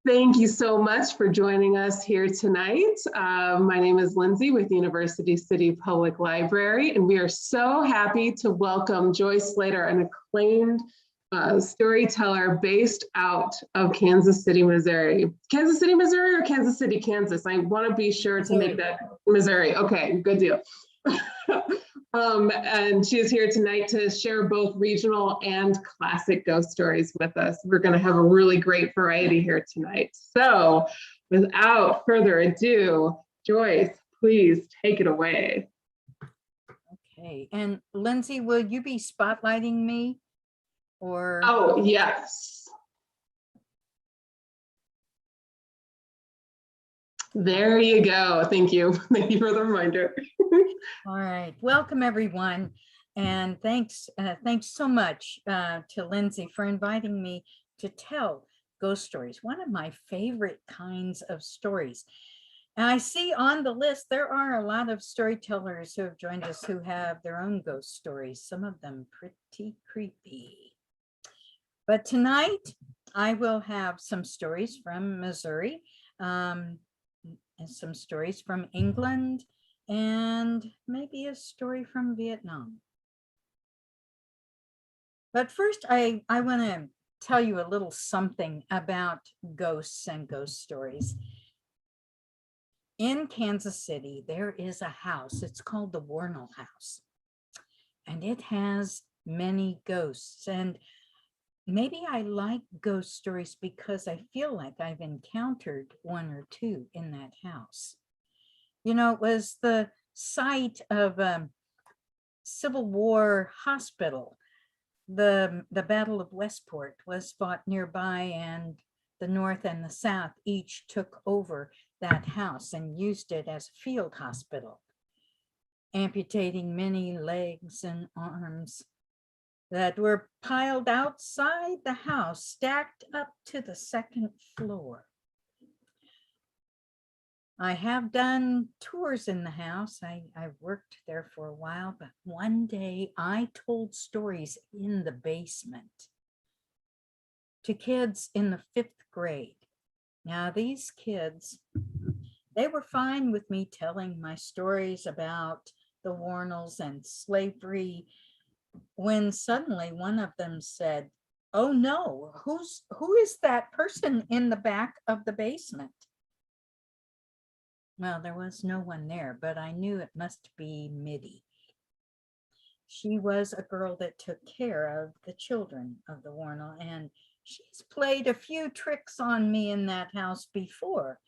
Thank you so much for joining us here tonight. My name is Lindsay with University City Public Library, and we are so happy to welcome Joyce Slater, an acclaimed storyteller based out of Kansas City, Missouri. Kansas City, Missouri, or Kansas City, Kansas? I want to be sure to make that Missouri. Okay, good deal. And she is here tonight to share both regional and classic ghost stories with us. We're going to have a really great variety here tonight. So without further ado, Joyce, please take it away. Okay, and Lindsay, will you be spotlighting me? Or oh, yes. There you go. Thank you. Thank you for the reminder. All right, welcome everyone. And thanks so much to Lindsay for inviting me to tell ghost stories, one of my favorite kinds of stories. And I see on the list, there are a lot of storytellers who have joined us who have their own ghost stories, some of them pretty creepy. But tonight, I will have some stories from Missouri, and some stories from England, and maybe a story from Vietnam. But first, I want to tell you a little something about ghosts and ghost stories. In Kansas City, there is a house. It's called the Warnell House, and it has many ghosts. And maybe I like ghost stories because I feel like I've encountered one or two in that house. You know, it was the site of a Civil War hospital. The Battle of Westport was fought nearby, and the North and the South each took over that house and used it as a field hospital, amputating many legs and arms that were piled outside the house, stacked up to the second floor. I have done tours in the house. I worked there for a while, but one day I told stories in the basement to kids in the 5th grade. Now, these kids, they were fine with me telling my stories about the Warnells and slavery, when suddenly one of them said, "Oh no, who is that person in the back of the basement?" Well, there was no one there, but I knew it must be Mitty. She was a girl that took care of the children of the Warnell, and she's played a few tricks on me in that house before.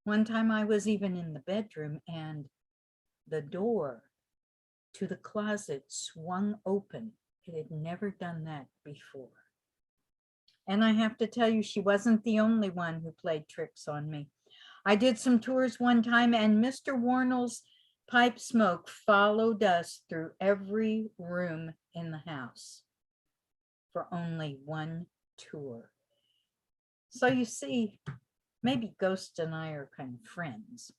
One time I was even in the bedroom, and the door to the closet swung open. It had never done that before. And I have to tell you, she wasn't the only one who played tricks on me. I did some tours one time, and Mr. Warnell's pipe smoke followed us through every room in the house for only one tour. So you see, maybe ghosts and I are kind of friends.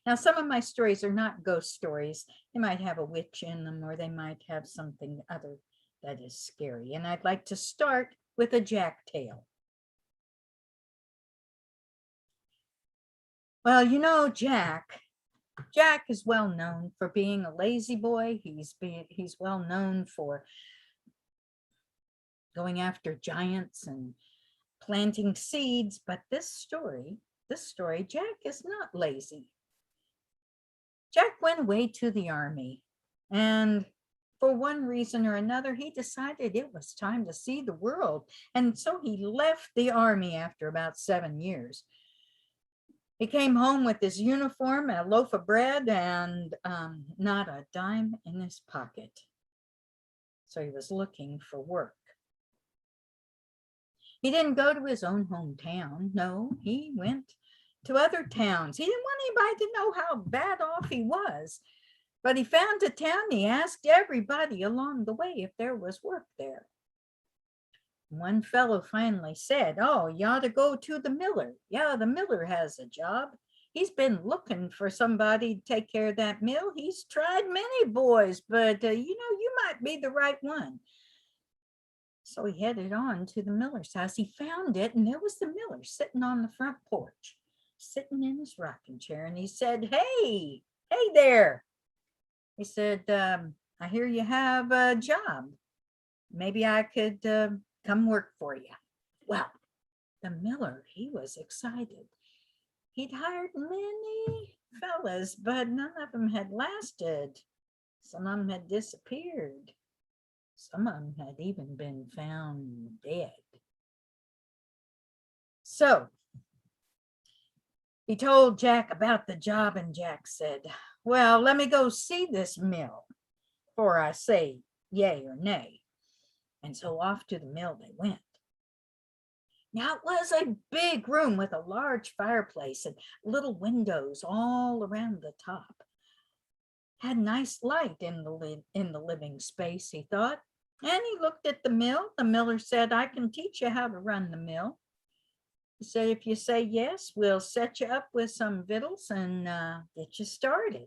Now, some of my stories are not ghost stories. They might have a witch in them, or they might have something other that is scary. And I'd like to start with a jack tale. Well, you know, Jack is well known for being a lazy boy. He's well known for going after giants and planting seeds. But this story, Jack is not lazy. Jack went away to the army, and for one reason or another, he decided it was time to see the world. And so he left the army after about 7 years. He came home with his uniform and a loaf of bread and not a dime in his pocket. So he was looking for work. He didn't go to his own hometown. No, he went to other towns. He didn't want anybody to know how bad off he was. But he found a town. He asked everybody along the way if there was work there. One fellow finally said, "Oh, you ought to go to the miller. Yeah, the miller has a job. He's been looking for somebody to take care of that mill. He's tried many boys, but you know, you might be the right one." So he headed on to the miller's house. He found it, and there was the miller sitting on the front porch, sitting in his rocking chair. And he said, hey there. He said, I hear you have a job. Maybe I could come work for you. Well, the miller, he was excited. He'd hired many fellas, but none of them had lasted. Some of them had disappeared. Some of them had even been found dead. So he told Jack about the job, and Jack said, well, let me go see this mill before I say yay or nay. And so off to the mill they went. Now it was a big room with a large fireplace and little windows all around the top. Had nice light in the living space, he thought. And he looked at the mill. The miller said, I can teach you how to run the mill. He said, if you say yes, we'll set you up with some victuals and get you started.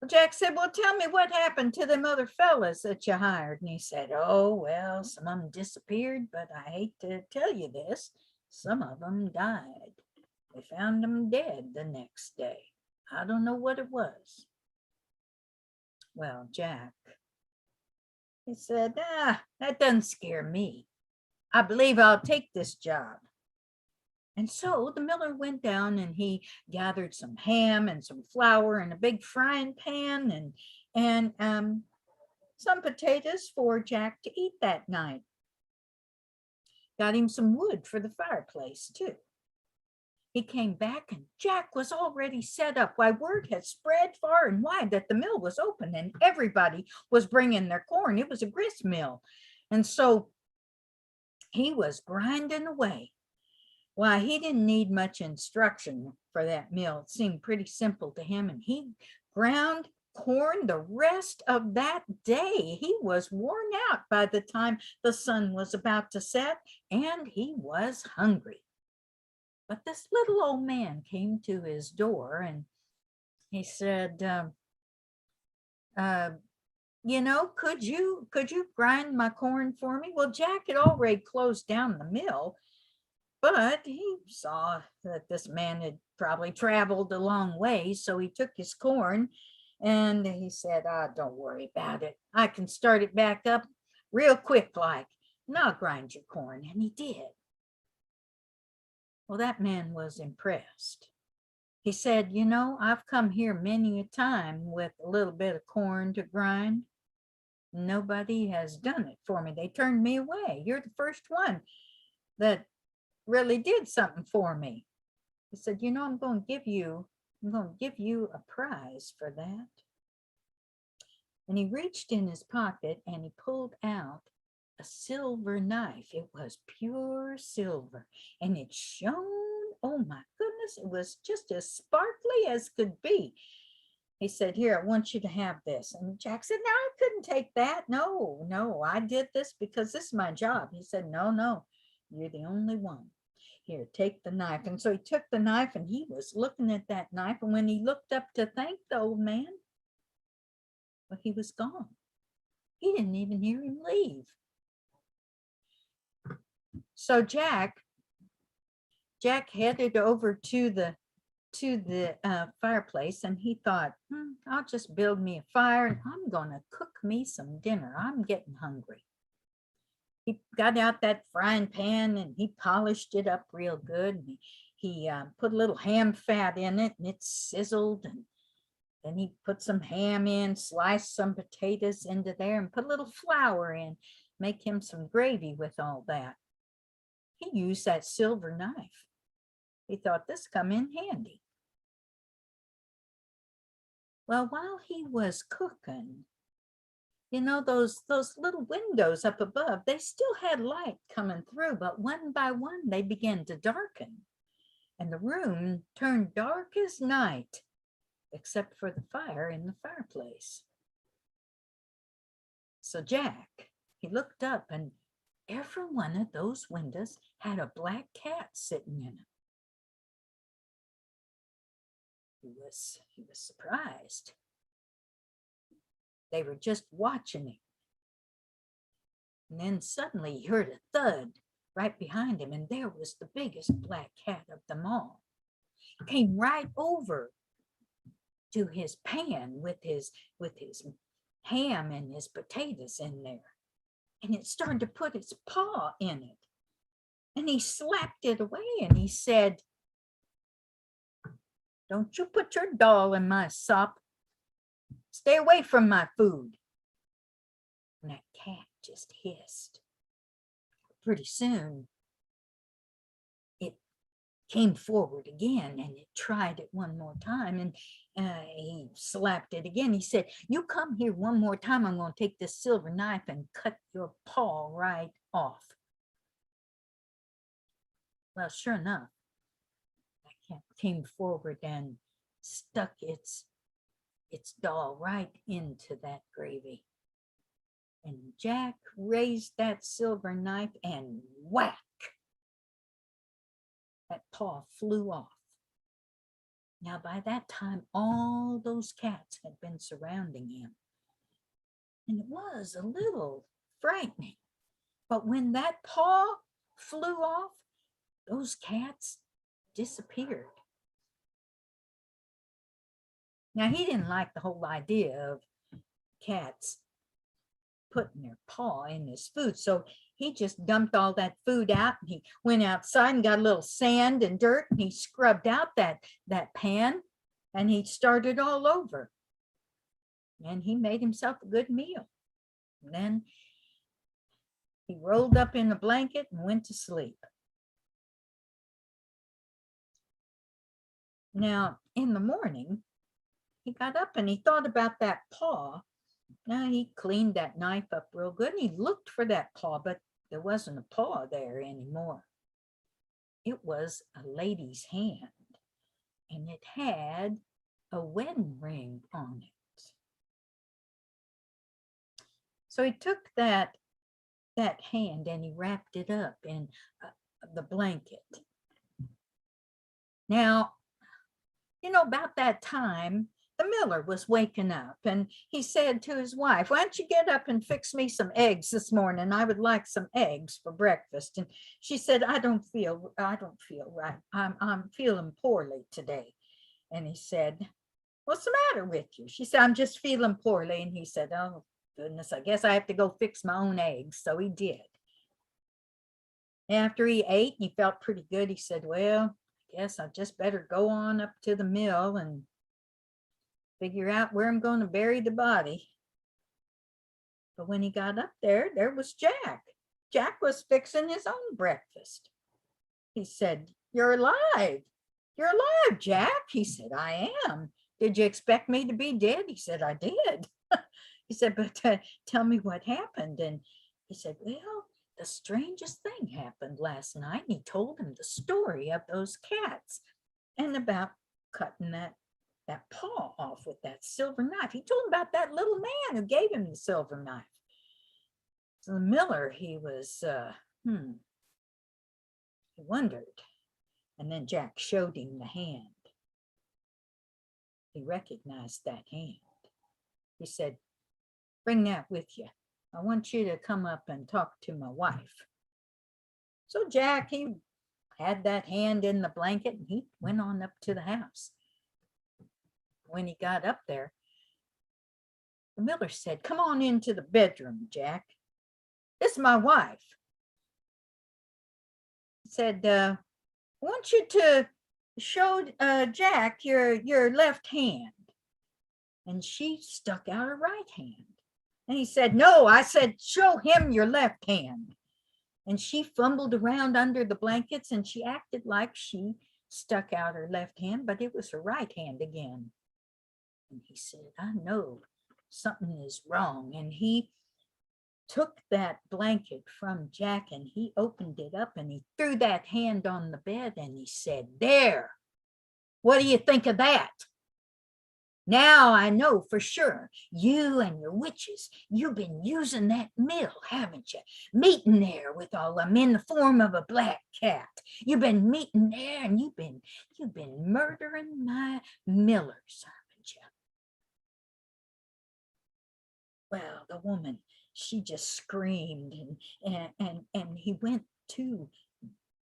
Well, Jack said, well, tell me what happened to them other fellas that you hired. And he said, oh, well, some of them disappeared, but I hate to tell you this. Some of them died. They found them dead the next day. I don't know what it was. Well, Jack, he said, that doesn't scare me. I believe I'll take this job. And so the miller went down and he gathered some ham and some flour and a big frying pan and some potatoes for Jack to eat that night. Got him some wood for the fireplace too. He came back and Jack was already set up. Why, word had spread far and wide that the mill was open and everybody was bringing their corn. It was a grist mill. And so he was grinding away. Why, he didn't need much instruction for that mill. It seemed pretty simple to him, and he ground corn the rest of that day. He was worn out by the time the sun was about to set, and he was hungry. But this little old man came to his door, and he said, you know, could you grind my corn for me? Well, Jack had already closed down the mill, but he saw that this man had probably traveled a long way, so he took his corn and he said, don't worry about it. I can start it back up real quick like, and I'll grind your corn. And he did. Well, that man was impressed. He said, you know, I've come here many a time with a little bit of corn to grind. Nobody has done it for me. They turned me away. You're the first one that really did something for me. He said, you know, I'm going to give you a prize for that. And he reached in his pocket and he pulled out a silver knife. It was pure silver and it shone. Oh my goodness, it was just as sparkly as could be. He said, here, I want you to have this. And Jack said, no, I couldn't take that. No, I did this because this is my job. He said, no, you're the only one. Here, take the knife. And so he took the knife and he was looking at that knife. And when he looked up to thank the old man, well, he was gone. He didn't even hear him leave. So Jack headed over to the fireplace and he thought, I'll just build me a fire and I'm going to cook me some dinner. I'm getting hungry. He got out that frying pan and he polished it up real good. And he put a little ham fat in it and it sizzled. And then he put some ham in, sliced some potatoes into there and put a little flour in, make him some gravy with all that. He used that silver knife. He thought this come in handy. Well, while he was cooking, you know, those little windows up above, they still had light coming through, but one by one they began to darken. And the room turned dark as night, except for the fire in the fireplace. So Jack, he looked up and every one of those windows had a black cat sitting in it. He was surprised. They were just watching him. And then suddenly he heard a thud right behind him, and there was the biggest black cat of them all. Came right over to his pan with his ham and his potatoes in there. And it started to put its paw in it. And he slapped it away and he said, "Don't you put your doll in my sop. Stay away from my food." And that cat just hissed. Pretty soon, it came forward again and it tried it one more time, and he slapped it again. He said, "You come here one more time, I'm going to take this silver knife and cut your paw right off." Well, sure enough, that cat came forward and stuck its doll right into that gravy. And Jack raised that silver knife and whack! That paw flew off. Now, by that time, all those cats had been surrounding him. And it was a little frightening. But when that paw flew off, those cats disappeared. Now, he didn't like the whole idea of cats putting their paw in his food. So he just dumped all that food out, and he went outside and got a little sand and dirt, and he scrubbed out that pan, and he started all over. And he made himself a good meal. And then he rolled up in a blanket and went to sleep. Now, in the morning, he got up and he thought about that paw. Now, he cleaned that knife up real good and he looked for that paw, but there wasn't a paw there anymore. It was a lady's hand, and it had a wedding ring on it. So he took that hand and he wrapped it up in the blanket. Now, about that time, the miller was waking up, and he said to his wife, "Why don't you get up and fix me some eggs this morning? I would like some eggs for breakfast." And she said, I don't feel right. I'm feeling poorly today." And he said, "What's the matter with you?" She said, "I'm just feeling poorly." And he said, "Oh goodness, I guess I have to go fix my own eggs." So he did. After he ate, he felt pretty good. He said, "Well, I guess I just better go on up to the mill and figure out where I'm going to bury the body." But when he got up there, there was Jack. Jack was fixing his own breakfast. He said, "You're alive. You're alive, Jack." He said, "I am. Did you expect me to be dead?" He said, "I did." He said, "But tell me what happened." And he said, "Well, the strangest thing happened last night." And he told him the story of those cats and about cutting that paw off with that silver knife. He told him about that little man who gave him the silver knife. So the miller, he was, he wondered. And then Jack showed him the hand. He recognized that hand. He said, "Bring that with you. I want you to come up and talk to my wife." So Jack, he had that hand in the blanket and he went on up to the house. When he got up there, the miller said, "Come on into the bedroom, Jack. This is my wife." He said, "I want you to show Jack your left hand." And she stuck out her right hand. And he said, "No, I said, show him your left hand." And she fumbled around under the blankets and she acted like she stuck out her left hand, but it was her right hand again. And he said, "I know something is wrong." And he took that blanket from Jack and he opened it up and he threw that hand on the bed and he said, "There, what do you think of that? Now I know for sure you and your witches, you've been using that mill, haven't you? Meeting there with all them in the form of a black cat. You've been meeting there and you've been murdering my millers, haven't you?" Well, the woman, she just screamed, and he went to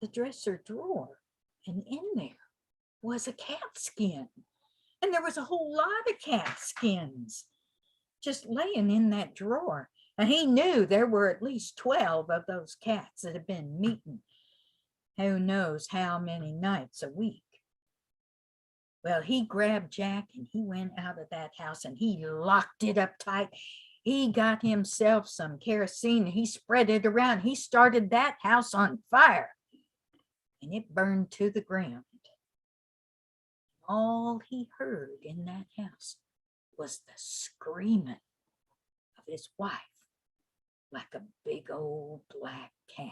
the dresser drawer, and in there was a cat skin. And there was a whole lot of cat skins just laying in that drawer. And he knew there were at least 12 of those cats that had been meeting who knows how many nights a week. Well, he grabbed Jack and he went out of that house and he locked it up tight. He got himself some kerosene and he spread it around. He started that house on fire and it burned to the ground. All he heard in that house was the screaming of his wife, like a big old black cat.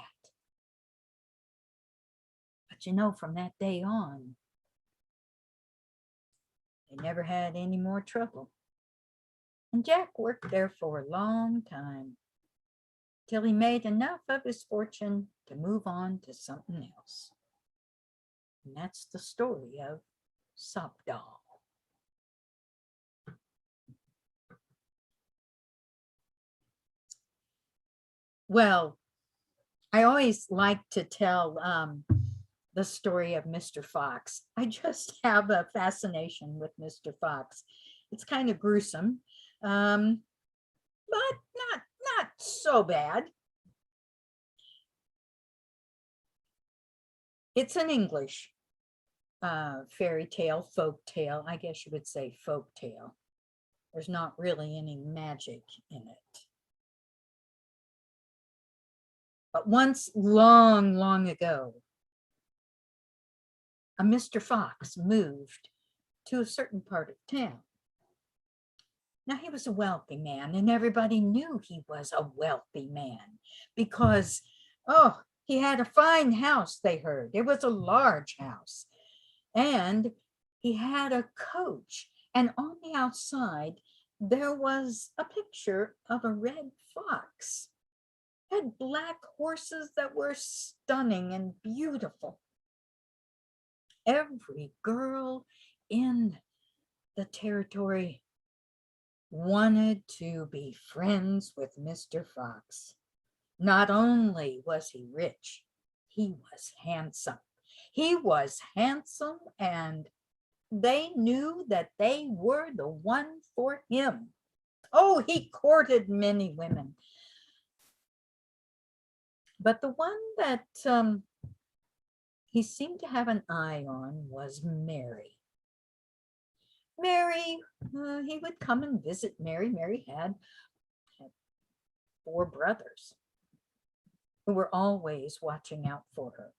But you know, from that day on, they never had any more trouble. And Jack worked there for a long time, till he made enough of his fortune to move on to something else. And that's the story of Sock Doll. Well, I always like to tell the story of Mr. Fox. I just have a fascination with Mr. Fox. It's kind of gruesome, but not so bad. It's an English fairy tale, folk tale. I guess you would say folk tale. There's not really any magic in it. But once, long, long ago, a Mr. Fox moved to a certain part of town. Now, he was a wealthy man, and everybody knew he was a wealthy man because, oh, he had a fine house, they heard. It was a large house. And he had a coach, and on the outside, there was a picture of a red fox. Had black horses that were stunning and beautiful. Every girl in the territory wanted to be friends with Mr. Fox. Not only was he rich, he was handsome. He was handsome, and they knew that they were the one for him. Oh, he courted many women. But the one that he seemed to have an eye on was Mary. Mary, he would come and visit Mary. Mary had 4 brothers who were always watching out for her.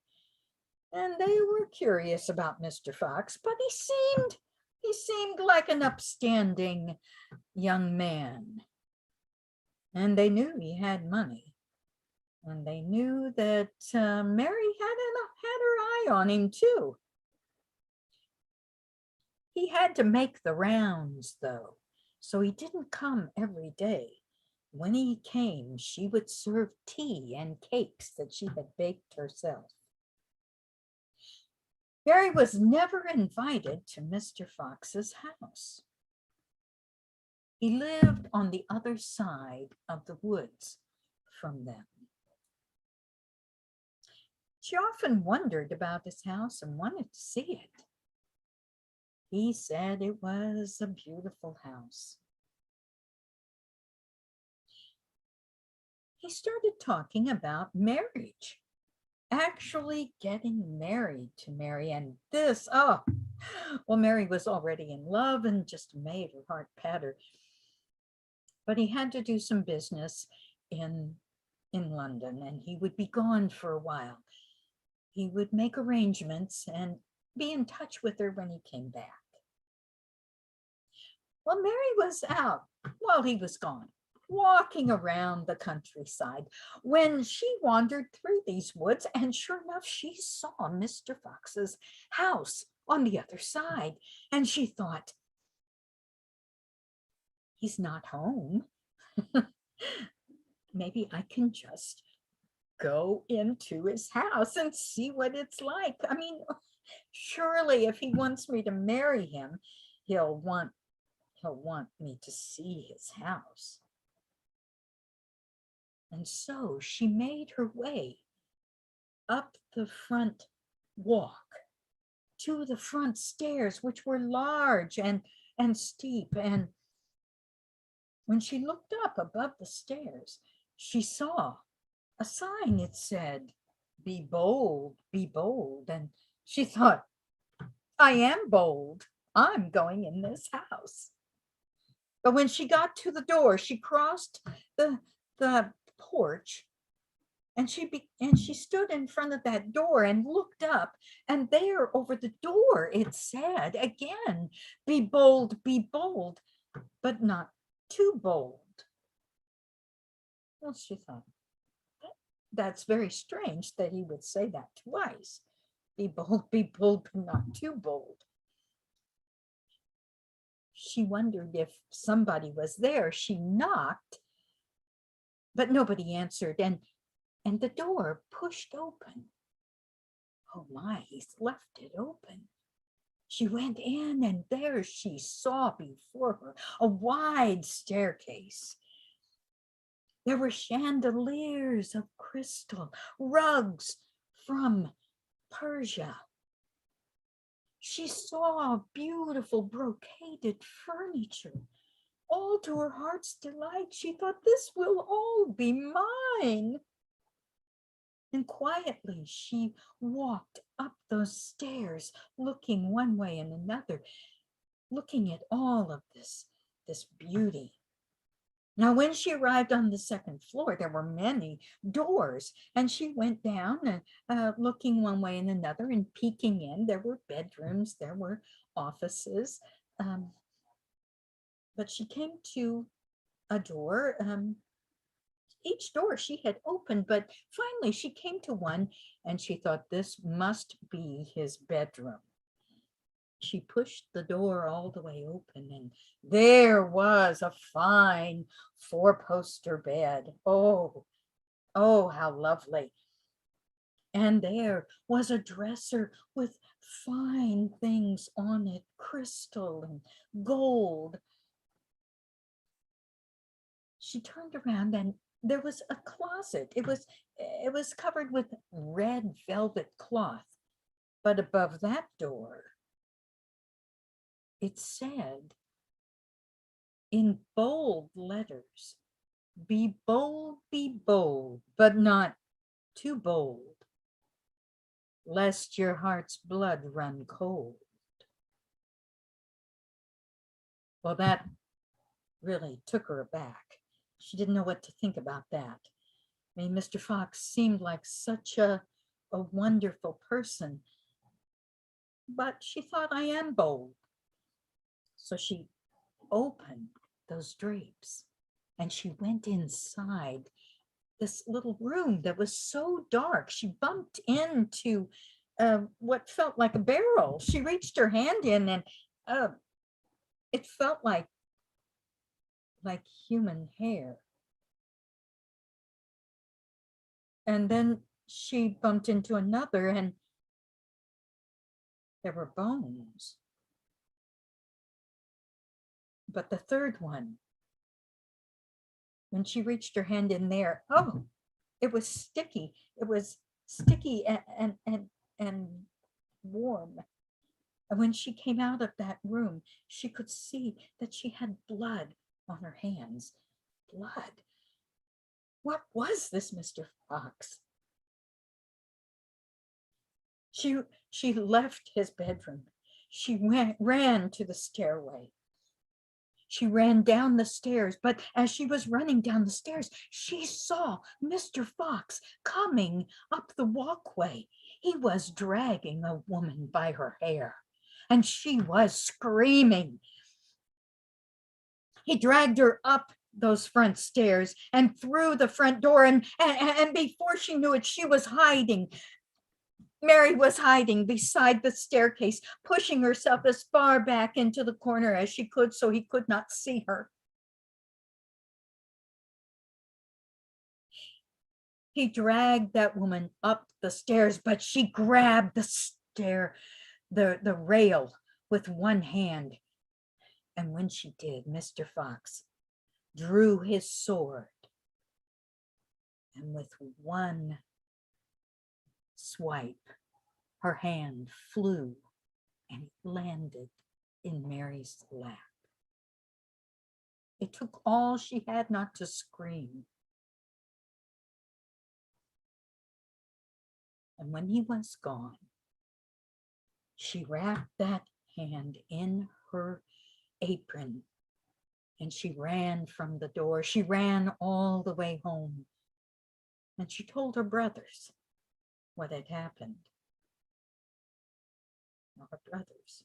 And they were curious about Mr. Fox, but he seemed like an upstanding young man. And they knew he had money. And they knew that Mary had her eye on him too. He had to make the rounds, though, so he didn't come every day. When he came, she would serve tea and cakes that she had baked herself. Mary was never invited to Mr. Fox's house. He lived on the other side of the woods from them. She often wondered about his house and wanted to see it. He said it was a beautiful house. He started talking about marriage, actually getting married to Mary. And this, well, Mary was already in love and just made her heart patter. But he had to do some business in London, and he would be gone for a while. He would make arrangements and be in touch with her when he came back. Well, Mary was out while he was gone, walking around the countryside, when she wandered through these woods, and sure enough, she saw Mr. Fox's house on the other side. And she thought, he's not home. Maybe I can just go into his house and see what it's like. I mean, surely if he wants me to marry him, he'll want me to see his house. And so she made her way up the front walk to the front stairs, which were large and steep. And when she looked up above the stairs, she saw a sign. It said, "Be bold, be bold." And she thought, I am bold. I'm going in this house. But when she got to the door, she crossed the porch, and she stood in front of that door and looked up, and there over the door it said again, be bold, but not too bold. Well, she thought, that's very strange that he would say that twice. Be bold, but not too bold. She wondered if somebody was there. She knocked, but nobody answered, and the door pushed open. Oh my, he's left it open. She went in, and there she saw before her a wide staircase. There were chandeliers of crystal, rugs from Persia. She saw beautiful brocaded furniture, all to her heart's delight. She thought, this will all be mine. And quietly she walked up those stairs, looking one way and another, looking at all of this beauty. Now, when she arrived on the second floor, there were many doors, and she went down and looking one way and another and peeking in. There were bedrooms, there were offices, but she came to a door. Each door she had opened, but finally she came to one, and she thought, this must be his bedroom. She pushed the door all the way open, and there was a fine four-poster bed. Oh, how lovely. And there was a dresser with fine things on it, crystal and gold. She turned around, and there was a closet. It was covered with red velvet cloth, but above that door, it said in bold letters, be bold, but not too bold, lest your heart's blood run cold. Well, that really took her aback. She didn't know what to think about that. I mean, Mr. Fox seemed like such a wonderful person, but she thought, I am bold. So she opened those drapes, and she went inside this little room that was so dark. She bumped into what felt like a barrel. She reached her hand in, and it felt like human hair. And then she bumped into another, and there were bones. But the third one, when she reached her hand in there, oh, it was sticky. It was sticky and warm. And when she came out of that room, she could see that she had blood on her hands. Blood. What was this, Mr. Fox? She left his bedroom. She ran to the stairway. She ran down the stairs, but as she was running down the stairs, she saw Mr. Fox coming up the walkway. He was dragging a woman by her hair, and she was screaming. He dragged her up those front stairs and through the front door, and before she knew it, she was hiding. Mary was hiding beside the staircase, pushing herself as far back into the corner as she could so he could not see her. He dragged that woman up the stairs, but she grabbed the rail with one hand. And when she did, Mr. Fox drew his sword And with one swipe, her hand flew and landed in Mary's lap. It took all she had not to scream. And when he was gone, she wrapped that hand in her apron and she ran from the door. She ran all the way home. And she told her brothers what had happened. Her brothers,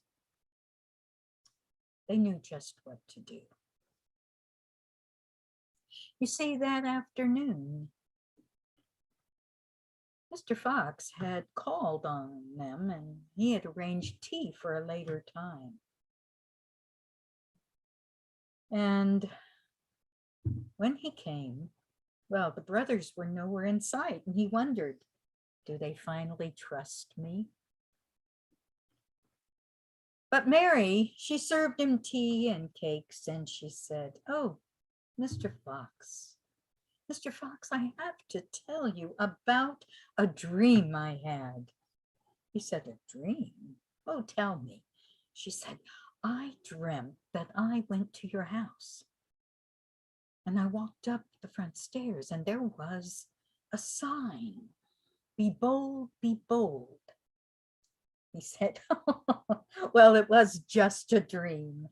they knew just what to do. You see, that afternoon, Mr. Fox had called on them and he had arranged tea for a later time. And when he came, well, the brothers were nowhere in sight, and he wondered, do they finally trust me? But Mary, she served him tea and cakes, and she said, oh, Mr. Fox, I have to tell you about a dream I had. He said, a dream? Oh, tell me. She said, I dreamt that I went to your house. And I walked up the front stairs and there was a sign, be bold, be bold. He said, well, it was just a dream.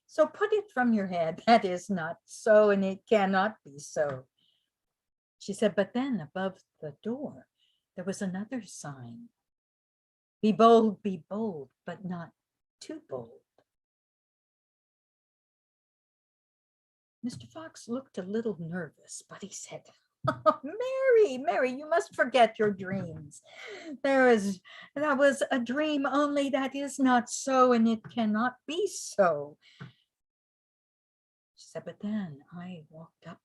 So put it from your head. That is not so, and it cannot be so. She said, but then above the door, there was another sign. Be bold, but not too bold. Mr. Fox looked a little nervous, but he said, oh, Mary, you must forget your dreams. That was a dream, only that is not so, and it cannot be so. She said, but then I walked up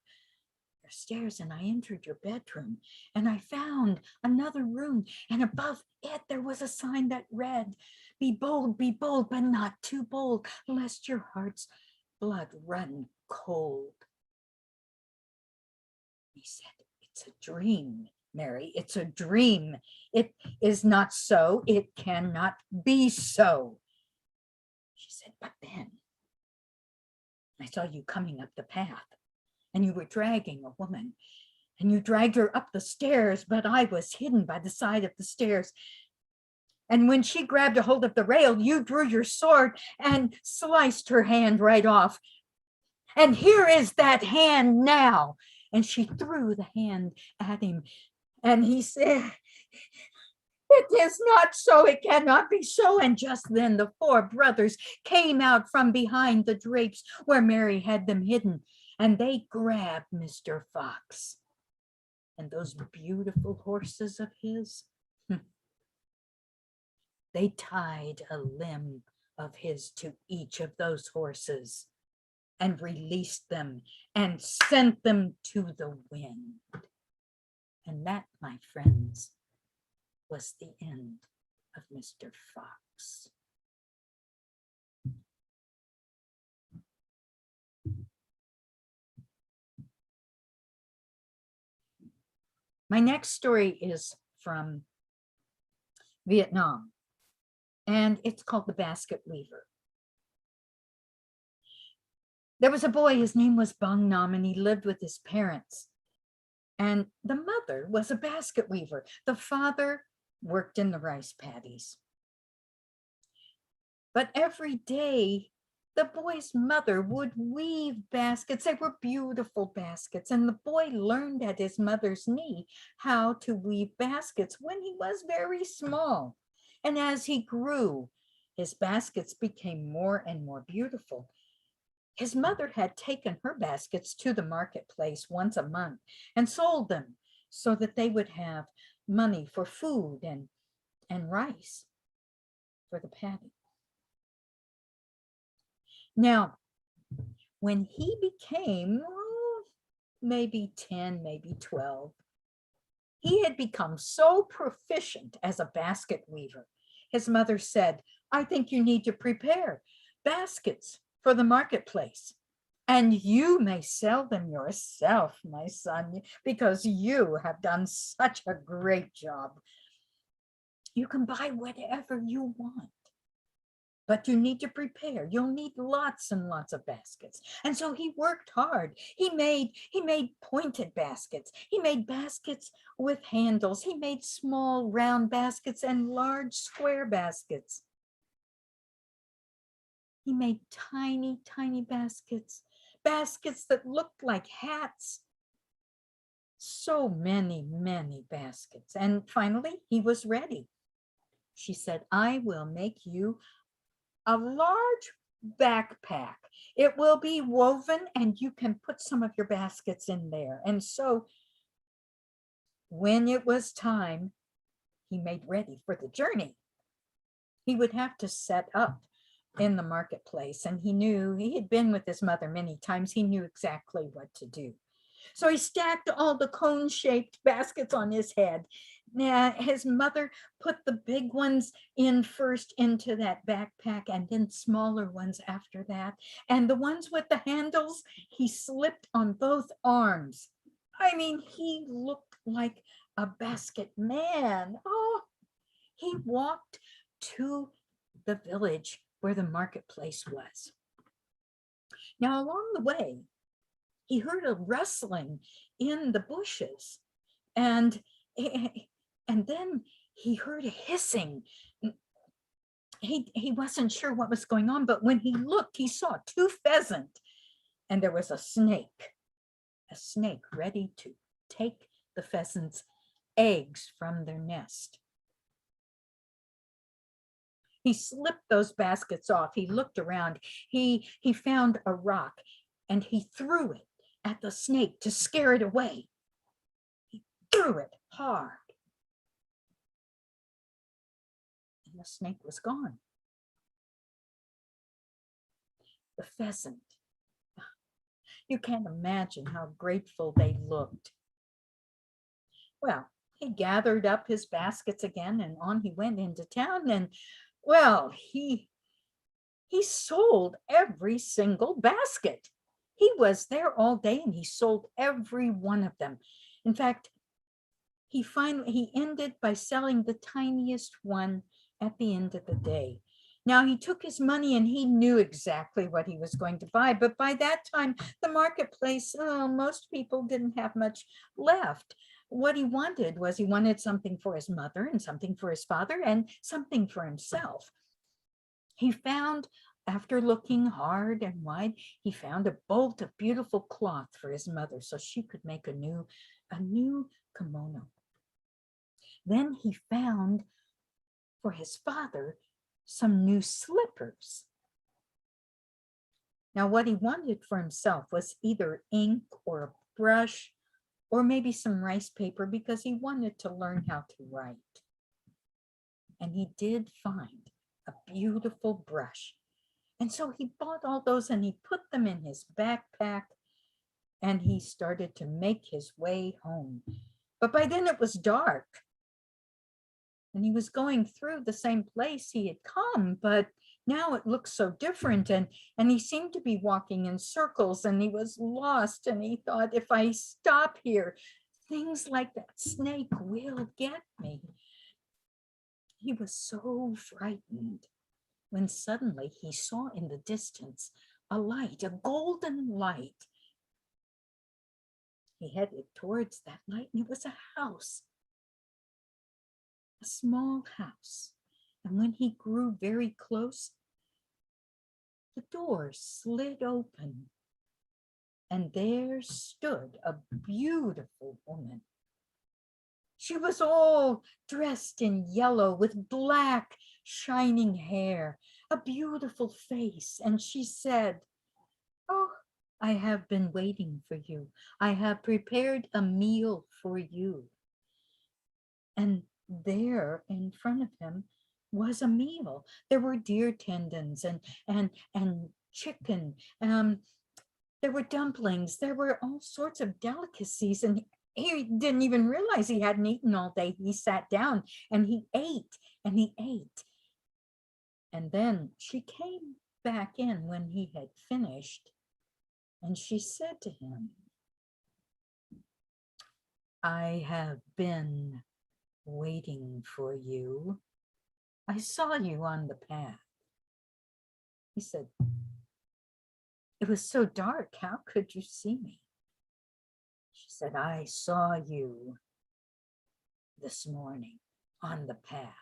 your stairs and I entered your bedroom and I found another room, and above it there was a sign that read, be bold, but not too bold, lest your heart's blood run cold. He said, it's a dream, Mary, it's a dream. It is not so, it cannot be so. She said, but then I saw you coming up the path and you were dragging a woman and you dragged her up the stairs, but I was hidden by the side of the stairs. And when she grabbed a hold of the rail, you drew your sword and sliced her hand right off. And here is that hand now. And she threw the hand at him. And he said, it is not so, it cannot be so. And just then the four brothers came out from behind the drapes where Mary had them hidden. And they grabbed Mr. Fox. And those beautiful horses of his, they tied a limb of his to each of those horses and released them and sent them to the wind. And that, my friends, was the end of Mr. Fox. My next story is from Vietnam, and it's called The Basket Weaver. There was a boy, his name was Bang Nam, and he lived with his parents. And the mother was a basket weaver. The father worked in the rice paddies. But every day, the boy's mother would weave baskets. They were beautiful baskets. And the boy learned at his mother's knee how to weave baskets when he was very small. And as he grew, his baskets became more and more beautiful. His mother had taken her baskets to the marketplace once a month and sold them so that they would have money for food and rice for the paddy. Now, when he became maybe 10, maybe 12, he had become so proficient as a basket weaver. His mother said, I think you need to prepare baskets for the marketplace. And you may sell them yourself, my son, because you have done such a great job. You can buy whatever you want, but you need to prepare. You'll need lots and lots of baskets. And so he worked hard. He made pointed baskets. He made baskets with handles. He made small round baskets and large square baskets. He made tiny, tiny baskets, baskets that looked like hats. So many, many baskets. And finally, he was ready. She said, I will make you a large backpack. It will be woven and you can put some of your baskets in there. And so when it was time, he made ready for the journey. He would have to set up in the marketplace, and he knew, he had been with his mother many times. He knew exactly what to do. So he stacked all the cone-shaped baskets on his head. Now, his mother put the big ones in first into that backpack, and then smaller ones after that. And the ones with the handles, he slipped on both arms. I mean, he looked like a basket man. Oh, he walked to the village where the marketplace was. Now, along the way, he heard a rustling in the bushes, and then he heard a hissing. He wasn't sure what was going on, but when he looked, he saw 2 pheasants, and there was a snake ready to take the pheasants' eggs from their nest. He slipped those baskets off. He looked around. He found a rock, and he threw it at the snake to scare it away. He threw it hard, and the snake was gone. The pheasant, you can't imagine how grateful they looked. Well, he gathered up his baskets again, and on he went into town, and well, he sold every single basket. He was there all day and he sold every one of them. In fact, he ended by selling the tiniest one at the end of the day. Now, he took his money and he knew exactly what he was going to buy, but by that time, the marketplace, most people didn't have much left. What he wanted something for his mother and something for his father and something for himself. He found, after looking hard and wide, he found a bolt of beautiful cloth for his mother so she could make a new kimono. Then he found for his father some new slippers. Now, what he wanted for himself was either ink or a brush or maybe some rice paper because he wanted to learn how to write. And he did find a beautiful brush. And so he bought all those and he put them in his backpack and he started to make his way home. But by then it was dark. And he was going through the same place he had come, but now it looked so different. And he seemed to be walking in circles and he was lost. And he thought, if I stop here, things like that snake will get me. He was so frightened when suddenly he saw in the distance a light, a golden light. He headed towards that light and it was a house. A small house. And when he grew very close, the door slid open and there stood a beautiful woman. She was all dressed in yellow with black shining hair, a beautiful face. And she said, "Oh, I have been waiting for you. I have prepared a meal for you." And there in front of him was a meal. There were deer tendons and chicken. There were dumplings. There were all sorts of delicacies. And he didn't even realize he hadn't eaten all day. He sat down and he ate and he ate. And then she came back in when he had finished. And she said to him, I have been waiting for you. I saw you on the path. He said, it was so dark. How could you see me? She said, I saw you this morning on the path.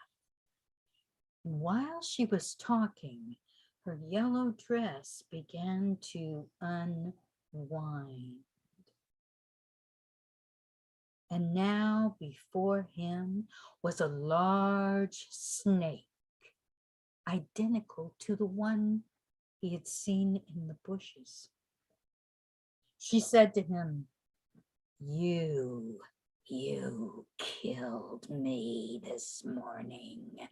And while she was talking, her yellow dress began to unwind. And now before him was a large snake, identical to the one he had seen in the bushes. She said to him, You killed me this morning.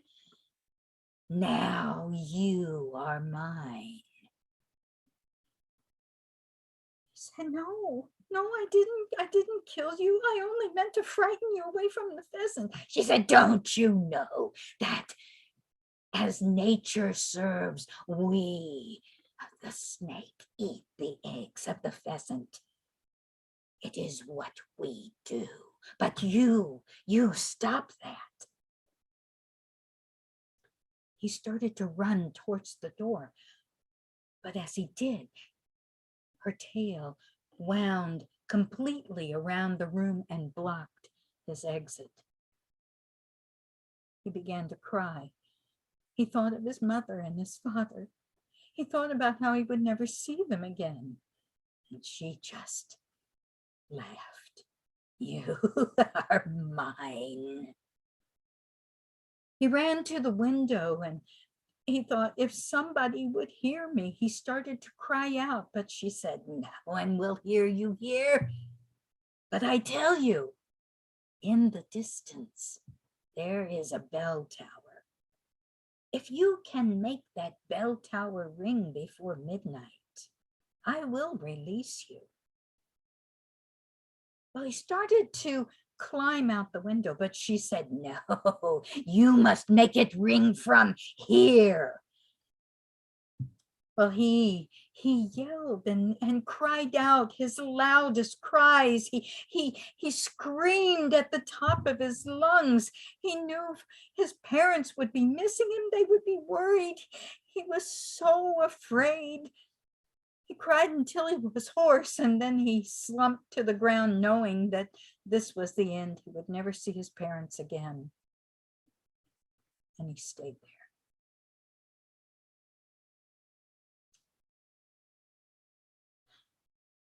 Now you are mine. He said, No, I didn't kill you. I only meant to frighten you away from the pheasant. She said, Don't you know that as nature serves, we, the snake, eat the eggs of the pheasant? It is what we do. But you stop that. He started to run towards the door. But as he did, her tail wound completely around the room and blocked his exit. He began to cry. He thought of his mother and his father. He thought about how he would never see them again. And she just laughed. You are mine. He ran to the window and he thought, if somebody would hear me. He started to cry out, but she said, no one will hear you here. But I tell you, in the distance, there is a bell tower. If you can make that bell tower ring before midnight, I will release you. Well, he started to climb out the window, but she said, no, you must make it ring from here. Well, he yelled and cried out his loudest cries. He screamed at the top of his lungs. He knew his parents would be missing him. They would be worried. He was so afraid. He cried until he was hoarse, and then he slumped to the ground, knowing that this was the end. He would never see his parents again. And he stayed there.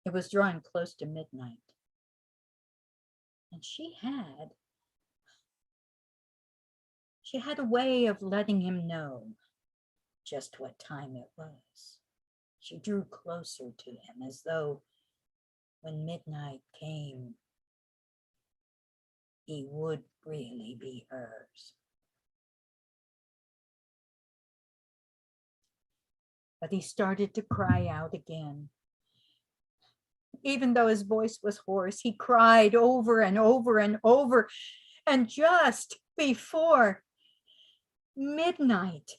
It was drawing close to midnight. And she had a way of letting him know just what time it was. She drew closer to him as though when midnight came, he would really be hers. But he started to cry out again. Even though his voice was hoarse, he cried over and over and over. And just before midnight,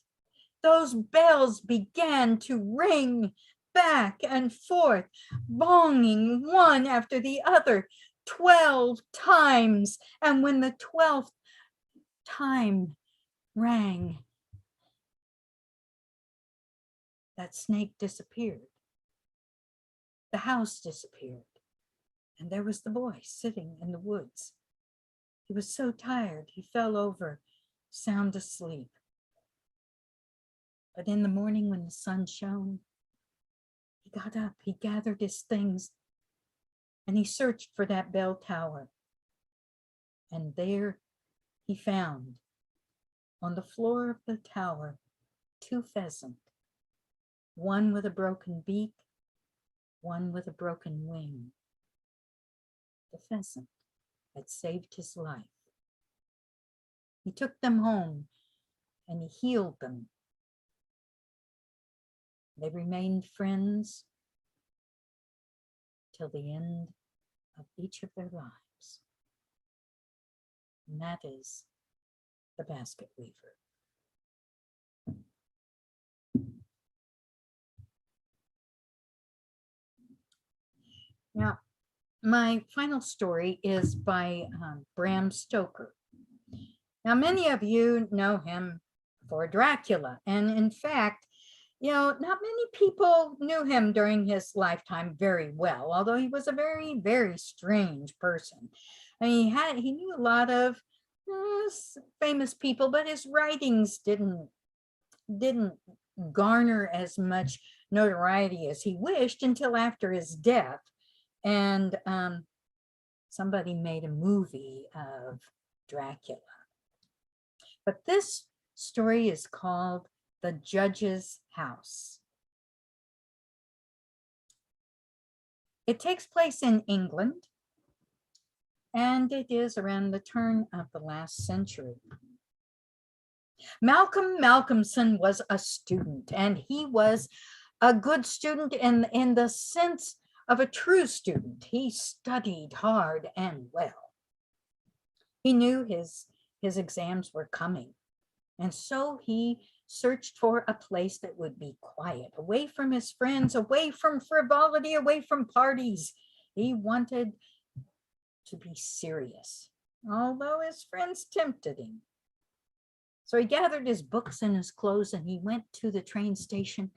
those bells began to ring back and forth, bonging one after the other 12 times. And when the 12th time rang, that snake disappeared. The house disappeared. And there was the boy sitting in the woods. He was so tired, he fell over, sound asleep. But in the morning when the sun shone, he got up, he gathered his things, and he searched for that bell tower. And there he found, on the floor of the tower, 2 pheasants, one with a broken beak, one with a broken wing. The pheasant had saved his life. He took them home and he healed them. They remained friends till the end of each of their lives. And that is the basket weaver. Now, my final story is by Bram Stoker. Now, many of you know him for Dracula. And in fact, not many people knew him during his lifetime very well, although he was a very, very strange person. I mean, he knew a lot of famous people, but his writings didn't garner as much notoriety as he wished until after his death. And somebody made a movie of Dracula. But this story is called The Judge's House. It takes place in England, and it is around the turn of the last century. Malcolm Malcolmson was a student, and he was a good student in the sense of a true student. He studied hard and well. He knew his exams were coming, and so he searched for a place that would be quiet, away from his friends, away from frivolity, away from parties. He wanted to be serious, although his friends tempted him. So he gathered his books and his clothes, and he went to the train station,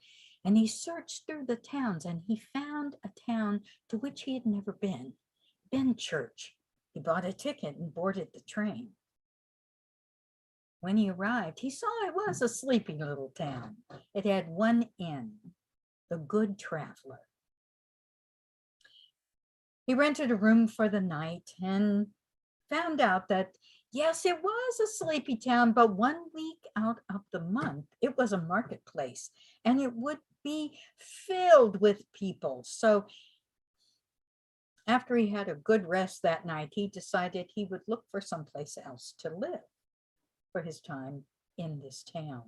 and he searched through the towns, and he found a town to which he had never been, Benchurch. He bought a ticket and boarded the train. When he arrived, he saw it was a sleepy little town. It had one inn, the Good Traveler. He rented a room for the night and found out that, yes, it was a sleepy town, but 1 week out of the month, it was a marketplace, and it would be filled with people. So after he had a good rest that night, he decided he would look for someplace else to live for his time in this town.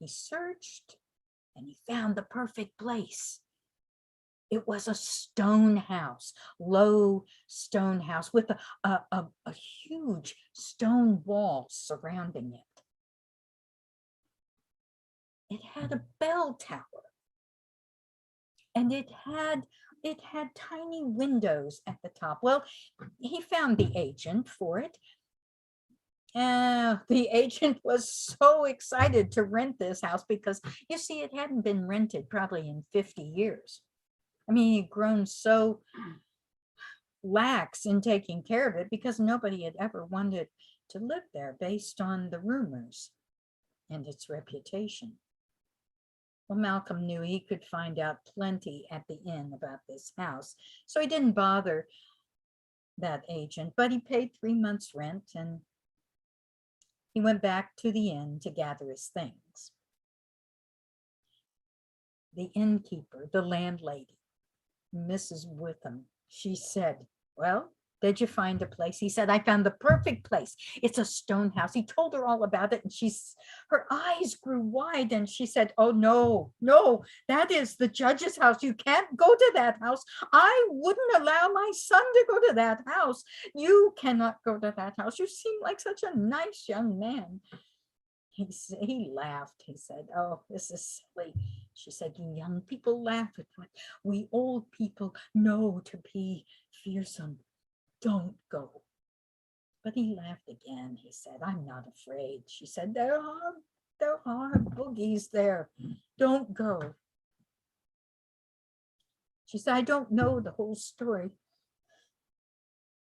He searched and he found the perfect place. It was a stone house, low stone house with a huge stone wall surrounding it. It had a bell tower, and it had tiny windows at the top. Well, he found the agent for it. The agent was so excited to rent this house because, you see, it hadn't been rented probably in 50 years. I mean, he'd grown so lax in taking care of it because nobody had ever wanted to live there based on the rumors and its reputation. Well, Malcolm knew he could find out plenty at the inn about this house, so he didn't bother that agent, but he paid 3 months' rent, and he went back to the inn to gather his things. The innkeeper, the landlady, Mrs. Witham, she said, "Well, did you find a place?" He said, "I found the perfect place. It's a stone house." He told her all about it, and her eyes grew wide, and she said, "Oh, no, that is the judge's house. You can't go to that house. I wouldn't allow my son to go to that house. You cannot go to that house. You seem like such a nice young man." He laughed. He said, "Oh, this is silly." She said, "You young people laugh at what we old people know to be fearsome. Don't go." But he laughed again. He said, "I'm not afraid." She said, there are boogies there. Don't go." She said, "I don't know the whole story,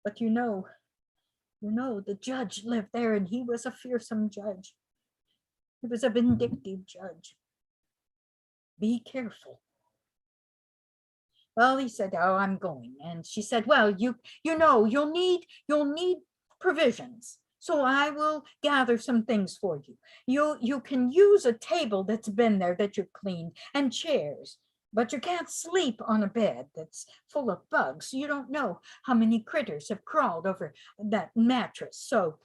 but you know, the judge lived there, and he was a fearsome judge. He was a vindictive judge. Be careful." Well, he said, "Oh, I'm going." And she said, "Well, you'll need provisions. So I will gather some things for you. You can use a table that's been there that you've cleaned, and chairs, but you can't sleep on a bed that's full of bugs. You don't know how many critters have crawled over that mattress. So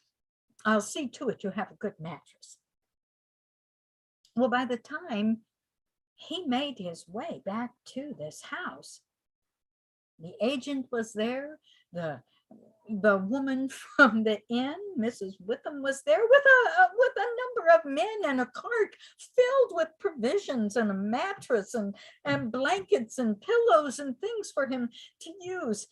I'll see to it you have a good mattress." Well, by the time he made his way back to this house, the agent was there, the the woman from the inn, Mrs. Witham, was there with a number of men and a cart filled with provisions and a mattress and blankets and pillows and things for him to use.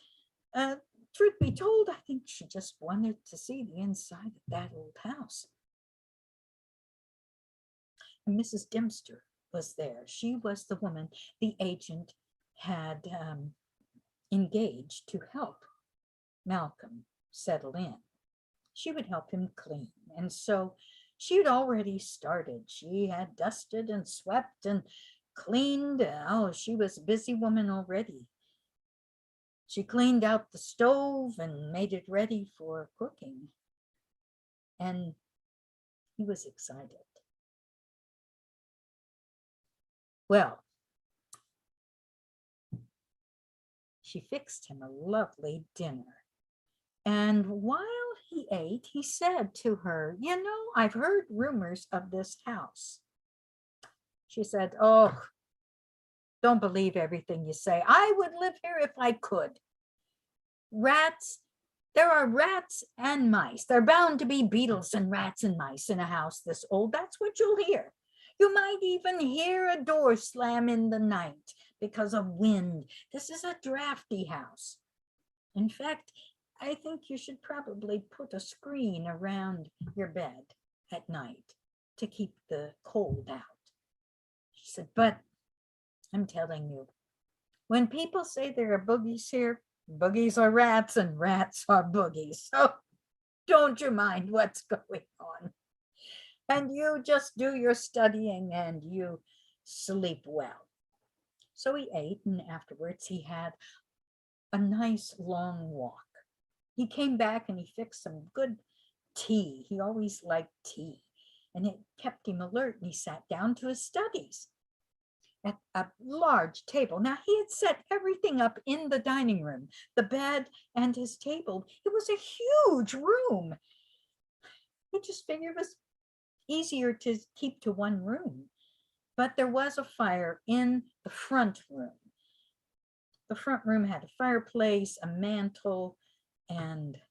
Truth be told, I think she just wanted to see the inside of that old house. And Mrs. Dempster was there. She was the woman the agent had engaged to help Malcolm settle in. She would help him clean. And so she had already started. She had dusted and swept and cleaned. Oh, she was a busy woman already. She cleaned out the stove and made it ready for cooking. And he was excited. Well, she fixed him a lovely dinner. And while he ate, he said to her, "You know, I've heard rumors of this house." She said, "Oh, don't believe everything you say. I would live here if I could. Rats, there are rats and mice. There are bound to be beetles and rats and mice in a house this old. That's what you'll hear. You might even hear a door slam in the night because of wind. This is a drafty house. In fact, I think you should probably put a screen around your bed at night to keep the cold out." She said, "But I'm telling you, when people say there are boogies here, boogies are rats and rats are boogies. So don't you mind what's going on. And you just do your studying and you sleep well." So he ate, and afterwards he had a nice long walk. He came back and he fixed some good tea. He always liked tea, and it kept him alert, and he sat down to his studies at a large table. Now, he had set everything up in the dining room, the bed and his table. It was a huge room. He just figured it was easier to keep to one room. But there was a fire in the front room. The front room had a fireplace, a mantle, and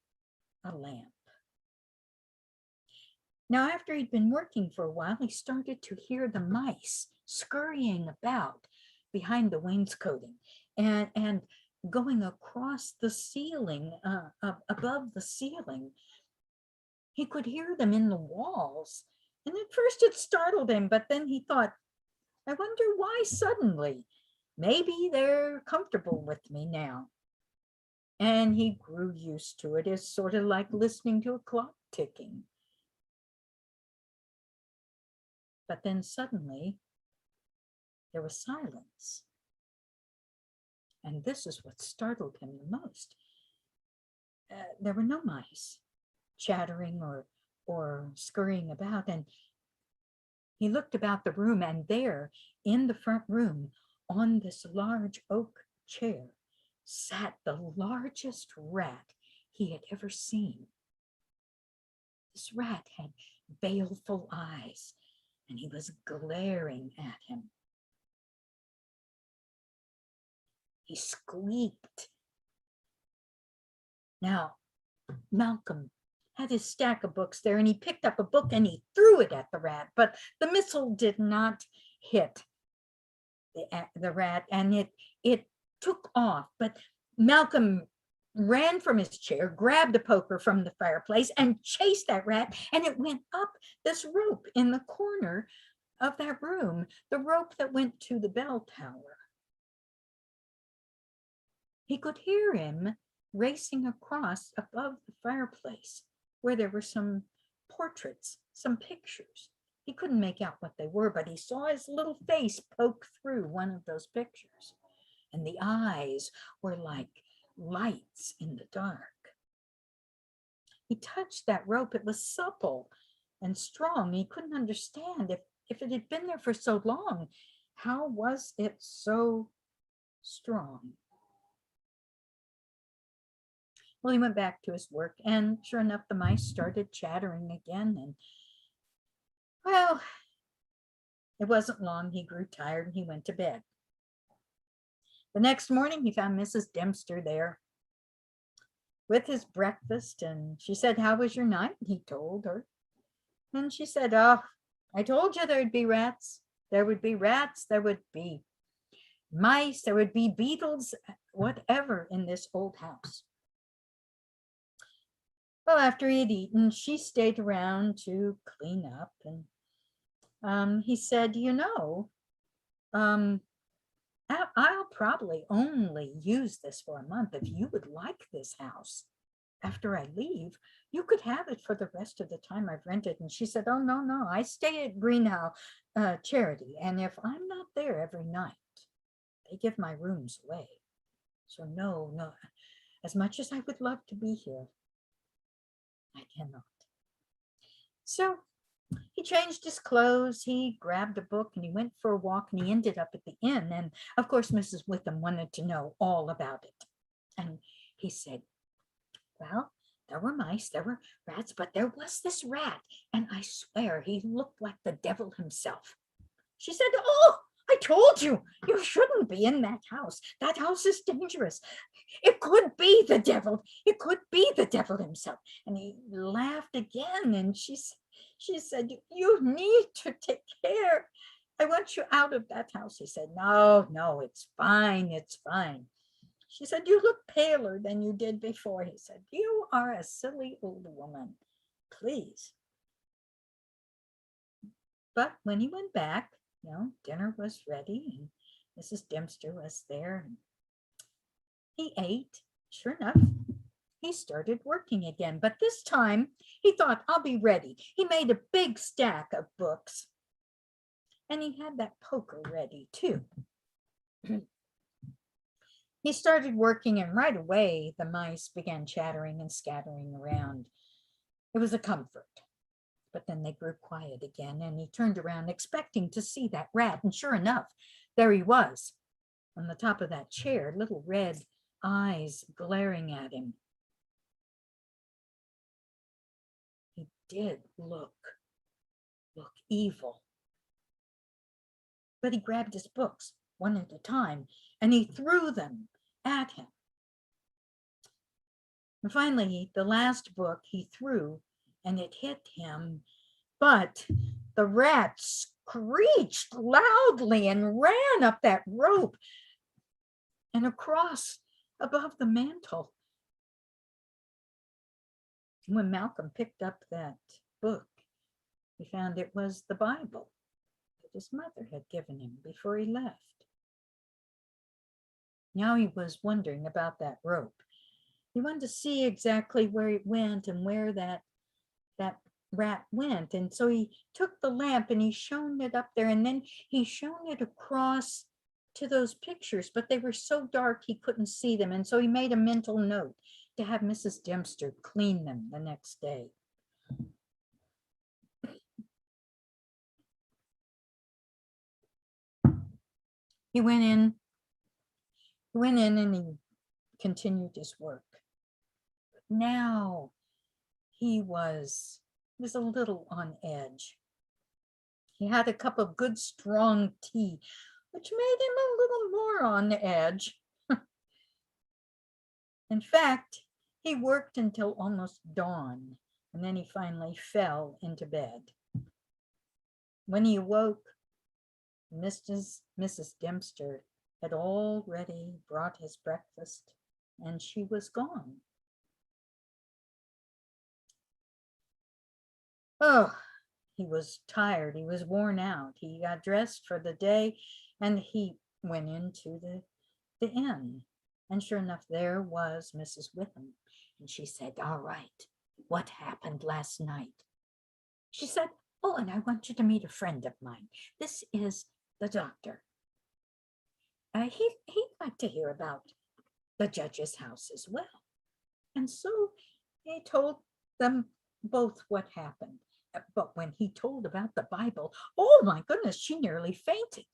a lamp. Now, after he'd been working for a while, he started to hear the mice scurrying about behind the wainscoting and going across the ceiling, above the ceiling. He could hear them in the walls. And at first it startled him, but then he thought, I wonder why suddenly? Maybe they're comfortable with me now. And he grew used to it. It's sort of like listening to a clock ticking. But then suddenly there was silence. And this is what startled him the most. There were no mice chattering or scurrying about. And he looked about the room, and there in the front room on this large oak chair sat the largest rat he had ever seen. This rat had baleful eyes, and he was glaring at him. He squeaked. Now, Malcolm had his stack of books there, and he picked up a book and he threw it at the rat, but the missile did not hit the rat, and it took off. But Malcolm ran from his chair, grabbed a poker from the fireplace, and chased that rat, and it went up this rope in the corner of that room, the rope that went to the bell tower. He could hear him racing across above the fireplace where there were some portraits, some pictures. He couldn't make out what they were, but he saw his little face poke through one of those pictures, and the eyes were like lights in the dark. He touched that rope. It was supple and strong. He couldn't understand if it had been there for so long, how was it so strong? Well, he went back to his work, and sure enough, the mice started chattering again. And well, it wasn't long. He grew tired and he went to bed. The next morning, he found Mrs. Dempster there with his breakfast, and she said, "How was your night?" He told her. And she said, "Oh, I told you there'd be rats. There would be rats, there would be mice, there would be beetles, whatever in this old house." Well, after he had eaten, she stayed around to clean up. And he said, um, I'll probably only use this for a month. If you would like this house after I leave, you could have it for the rest of the time I've rented." And she said, "Oh, no, no, I stay at Greenhouse Charity. And if I'm not there every night, they give my rooms away. So no, no, as much as I would love to be here, I cannot." So he changed his clothes, he grabbed a book, and he went for a walk, and he ended up at the inn. And of course, Mrs. Witham wanted to know all about it. And he said, "Well, there were mice, there were rats, but there was this rat, and I swear he looked like the devil himself." She said, "Oh, I told you, you shouldn't be in that house. That house is dangerous. It could be the devil. It could be the devil himself." And he laughed again. And she said, "You need to take care. I want you out of that house." He said, "No, no, it's fine. It's fine." She said, "You look paler than you did before." He said, "You are a silly old woman. Please." But when he went back, dinner was ready, and Mrs. Dempster was there. And he ate. Sure enough, he started working again. But this time he thought, "I'll be ready." He made a big stack of books, and he had that poker ready too. He started working, and right away the mice began chattering and scattering around. It was a comfort. But then they grew quiet again, and he turned around expecting to see that rat. And sure enough, there he was on the top of that chair, little red eyes glaring at him. He did look evil. But he grabbed his books one at a time, and he threw them at him. And finally, the last book he threw, and it hit him. But the rat screeched loudly and ran up that rope and across above the mantle. When Malcolm picked up that book, he found it was the Bible that his mother had given him before he left. Now he was wondering about that rope. He wanted to see exactly where it went and where that rat went. And so he took the lamp and he shone it up there, and then he shone it across to those pictures, but they were so dark he couldn't see them. And so he made a mental note to have Mrs. Dempster clean them the next day. He went in and he continued his work. But now he was a little on edge. He had a cup of good strong tea, which made him a little more on edge. In fact, he worked until almost dawn, and then he finally fell into bed. When he awoke, Mrs. Dempster had already brought his breakfast, and she was gone. Oh, he was tired. He was worn out. He got dressed for the day, and he went into the inn. And sure enough, there was Mrs. Witham. And she said, "All right, what happened last night?" She said, "Oh, and I want you to meet a friend of mine. This is the doctor. He'd like to hear about the judge's house as well." And so he told them both what happened. But when he told about the Bible, oh my goodness, she nearly fainted.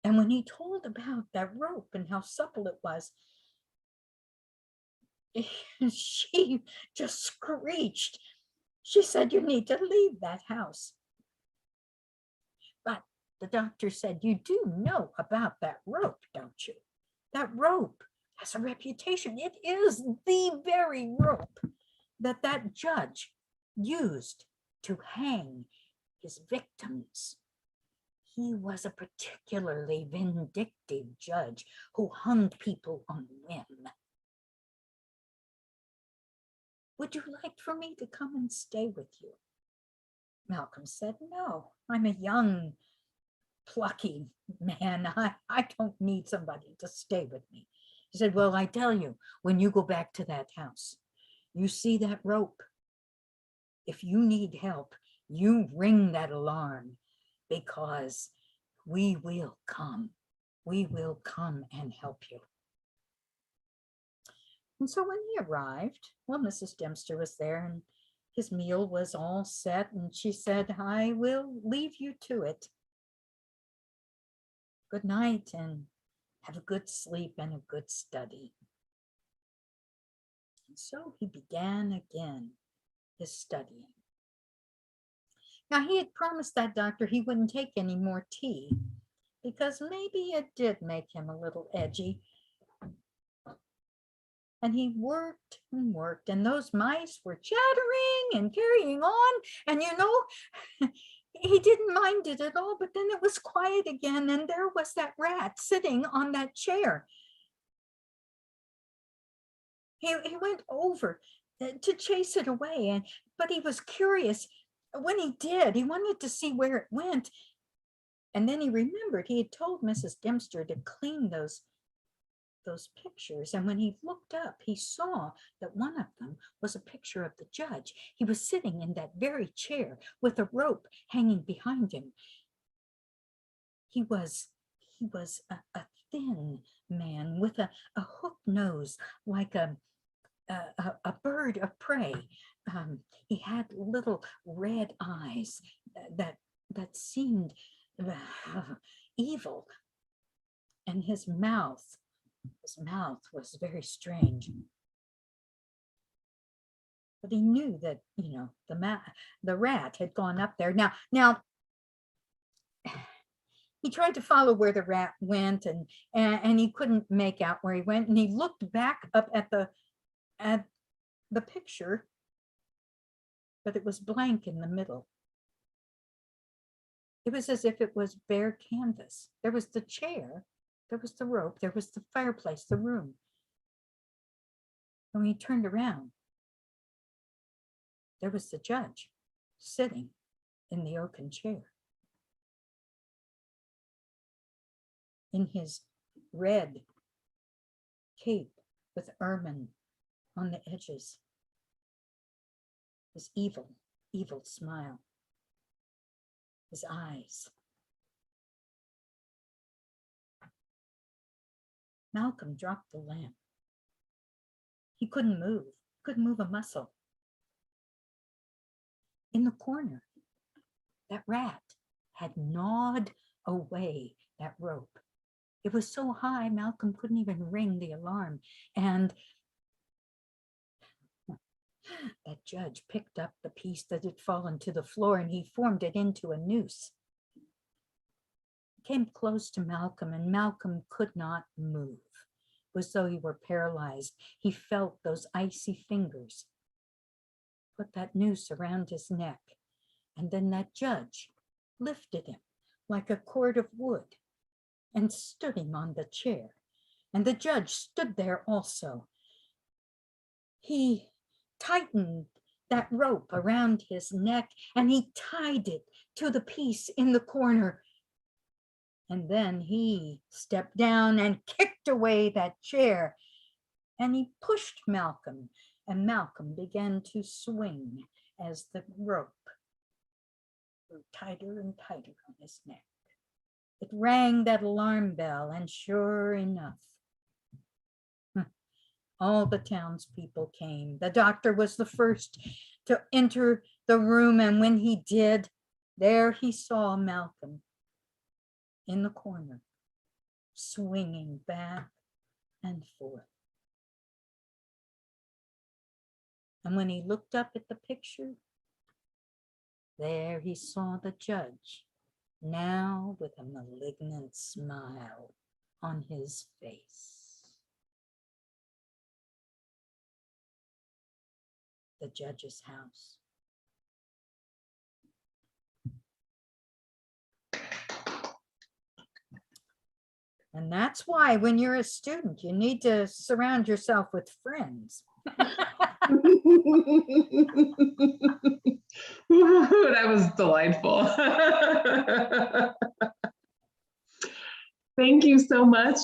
And when he told about that rope and how supple it was, she just screeched. She said, "You need to leave that house." But the doctor said, "You do know about that rope, don't you? That rope has a reputation. It is the very rope that judge used to hang his victims. He was a particularly vindictive judge who hung people on whim. Would you like for me to come and stay with you? Malcolm said, no, I'm a young, plucky man. I don't need somebody to stay with me. He said, well, I tell you, when you go back to that house, you see that rope. If you need help, you ring that alarm, because we will come. We will come and help you. And so when he arrived, well, Mrs. Dempster was there and his meal was all set, and she said, I will leave you to it. Good night, and have a good sleep and a good study. And so he began again his studying. Now, he had promised that doctor he wouldn't take any more tea, because maybe it did make him a little edgy. And he worked and worked, and those mice were chattering and carrying on. And he didn't mind it at all, but then it was quiet again, and there was that rat sitting on that chair. He went over to chase it away, but he was curious. When he did, he wanted to see where it went. And then he remembered he had told Mrs. Dempster to clean those pictures. And when he looked up, he saw that one of them was a picture of the judge. He was sitting in that very chair with a rope hanging behind him. He was a thin man with a hooked nose, like a bird of prey. He had little red eyes that seemed evil, and his mouth was very strange. But he knew that, the rat had gone up there. Now he tried to follow where the rat went, and he couldn't make out where he went. And he looked back up at the picture, but it was blank in the middle. It was as if it was bare canvas. There was the chair, there was the rope, there was the fireplace, the room. And when he turned around, there was the judge sitting in the oaken chair, in his red cape with ermine on the edges, his evil smile, his eyes. Malcolm dropped the lamp. He couldn't move a muscle. In the corner, that rat had gnawed away that rope. It was so high, Malcolm couldn't even ring the alarm. And that judge picked up the piece that had fallen to the floor, and he formed it into a noose. He came close to Malcolm, and Malcolm could not move. It was as though he were paralyzed. He felt those icy fingers put that noose around his neck, and then that judge lifted him like a cord of wood and stood him on the chair. And the judge stood there also. He tightened that rope around his neck, and he tied it to the piece in the corner. And then he stepped down and kicked away that chair, and he pushed Malcolm, and Malcolm began to swing as the rope grew tighter and tighter on his neck. It rang that alarm bell, and sure enough, all the townspeople came. The doctor was the first to enter the room, and when he did, there he saw Malcolm in the corner, swinging back and forth. And when he looked up at the picture, there he saw the judge, now with a malignant smile on his face. the judge's house. And that's why when you're a student, you need to surround yourself with friends. That was delightful. Thank you so much,